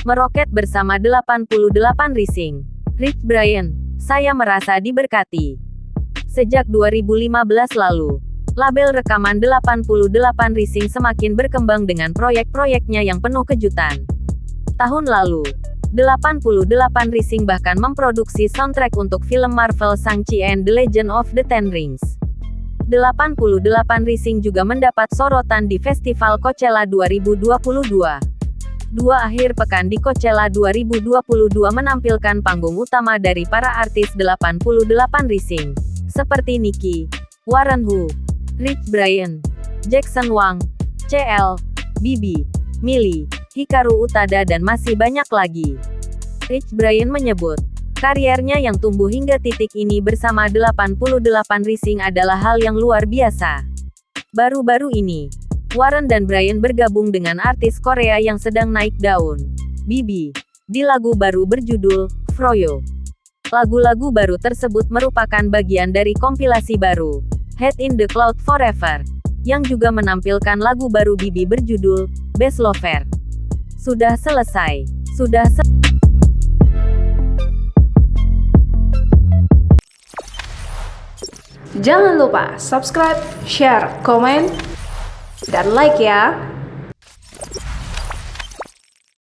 Meroket bersama 88 Rising. Rich Brian, saya merasa diberkati. Sejak 2015 lalu, label rekaman 88 Rising semakin berkembang dengan proyek-proyeknya yang penuh kejutan. Tahun lalu, 88 Rising bahkan memproduksi soundtrack untuk film Marvel Shang-Chi and the Legend of the Ten Rings. 88 Rising juga mendapat sorotan di Festival Coachella 2022. Dua akhir pekan di Coachella 2022 menampilkan panggung utama dari para artis 88 Rising, seperti Nicki, Warren Hu, Rich Brian, Jackson Wang, CL, Bibi, Millie, Hikaru Utada dan masih banyak lagi. Rich Brian menyebut, kariernya yang tumbuh hingga titik ini bersama 88 Rising adalah hal yang luar biasa. Baru-baru ini, Warren dan Brian bergabung dengan artis Korea yang sedang naik daun, Bibi, di lagu baru berjudul Froyo. Lagu-lagu baru tersebut merupakan bagian dari kompilasi baru, Head in the Cloud Forever, yang juga menampilkan lagu baru Bibi berjudul Best Lover. Sudah selesai. Jangan lupa subscribe, share, komen, dan like ya.